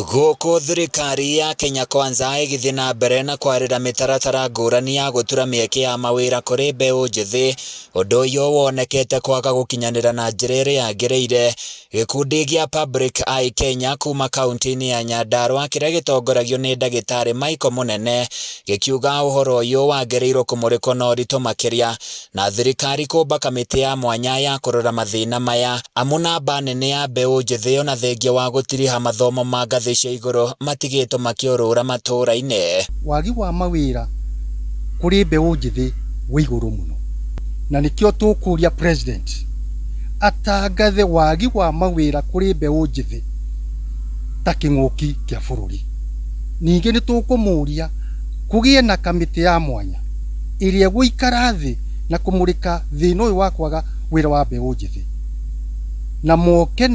Gũkũ thirikari ya Kenya Kwanza ĩgĩthiĩ na mbere na kwarĩra mĩtaratara ngũrani ya gũtura mĩeke ya mawĩra kũrĩ mbeũ njĩthĩ, ũndũ ũyũ wonekete kwaga gũkinyanĩra na njĩra ĩrĩa yagĩrĩire. Gĩkundi gĩa Public Eye Kenya kuma kaunti-inĩ ya Nyandarua kĩrĩa gĩtongoragio nĩ ndagĩtarĩ Michael Mũnene gĩkiuga ũhoro ũyũ wagĩrĩirwo kũmũrĩkwo na ũritũ makĩria, na thirikari kũmba kamĩtĩ ya mwanya ya kũrora mathĩna maya, amu namba nene ya mbeũ njĩthĩ ona thengia wa gũtiriha mathomo ma ngathĩ cia igũrũ matigĩtwo makĩũrũra matũũra-inĩ. Wagi wa mawĩra kũrĩ mbeũ njĩthĩ wĩ igũrũ mũno, na nĩkĩo tũkũria president atangathe wagi wa mawĩra kũrĩ mbeũ njĩthĩ ta kĩng'ũki kĩa bũrũri. Ningĩ nĩ tũkũmũria kũgĩe na kamĩtĩ ya mwanya ĩrĩa gũikara thĩ na kũmũrĩka thĩna ũyũ wa kwaga wĩra wa mbeũ njĩthĩ, na moke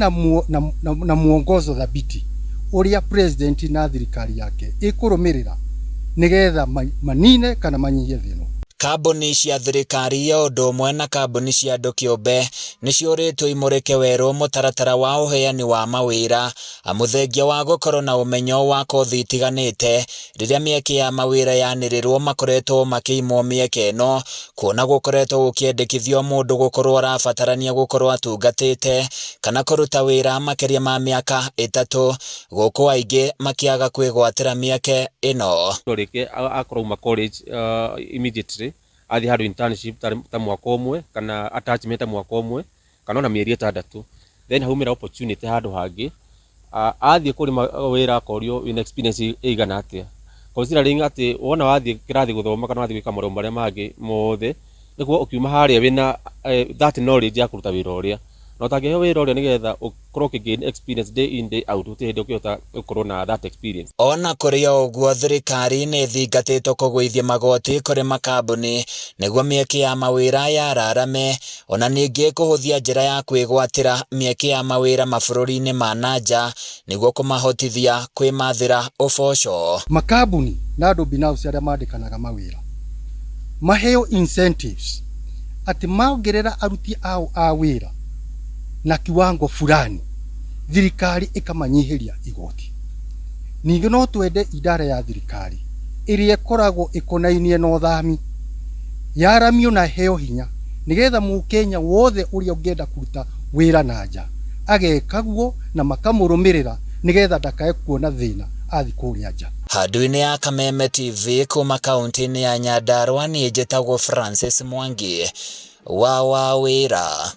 na muongozo thabiti ũrĩa president na thirikari yake ĩkũrũmĩrĩra nĩgetha manine kana manyihie thĩna. Kambuni cia thirikari ya ũndũ ũmwe na kambuni cia andũ kĩũmbe nĩciũrĩtwo imũrĩke werũ mũtaratara wa ũheani wa mawĩra, amũthengia wa gũkorwo na ũmenyo wa kothi itiganĩte. Rĩrĩa mĩeke ya mawĩra yanĩrĩrwo makoretwo makĩimwo mĩeke ĩno, kuona gũkoretwo gũkĩendekithio mũndũ gũkorwo arabatarania gũkorwo atungatĩte kana kũruta wĩra makĩria ma mĩaka 3, gũkũ aingĩ makĩaga kwĩgwatĩra mĩeke ĩno. Akorwo college immediately athi hard internship ta mwaka ũmwe kana attachment ta mwaka ũmwe kana ona mĩeri 6, then haumĩra opportunity handũ hangĩ athi kũrĩ wĩra akorio in experience ĩigana atĩa, considering atĩ wona wathi kĩrathi gũthoma kana wathi gwĩka maũndũ marĩa mangĩ mothe nĩguo ũkiuma harĩa wĩna that knowledge ya kũruta wĩra ũrĩa, na ũtangĩheo wĩra ũrĩa nĩgetha ũkorwo ũkĩgain experience day in day out ũtirĩ hĩndĩ ũkĩhota gũkorwo na that experience. Ona kũrĩ o ũguo thirikari nĩ thingatĩtwo kũgũithia magoti kũrĩ makambuni nĩguo mĩeke ya mawĩra yararame, ona ningĩ kũhũthia njĩra ya kwĩgwatĩra mĩeke ya mawĩra mabũrũri-inĩ ma nanja nĩguo kũmahotithia kwĩmathĩra ũboco. Makambuni na andũ binafsi arĩa mandĩkanaga mawĩra maheo incentives atĩ maongerera aruti ao a wĩra na kiwango fulani, thirikari ĩkamanyihĩria igoti. Ningĩ no twende idara ya thirikari ĩrĩa ĩkoragwo ĩkonainie na ũthami yaramio na heo hinya nĩgetha mũkenya wothe ũrĩa ũngĩenda kũruta wĩra na nja agekaguo na makamũrũmĩrĩra nĩgetha ndakae kuona thĩna athi kũrĩa nja. Handũ-inĩ ya Kameme TV kuma kaunti-inĩ ya Nyandarua, niĩ njĩtagwo Francis Mwangi wa Wawĩra.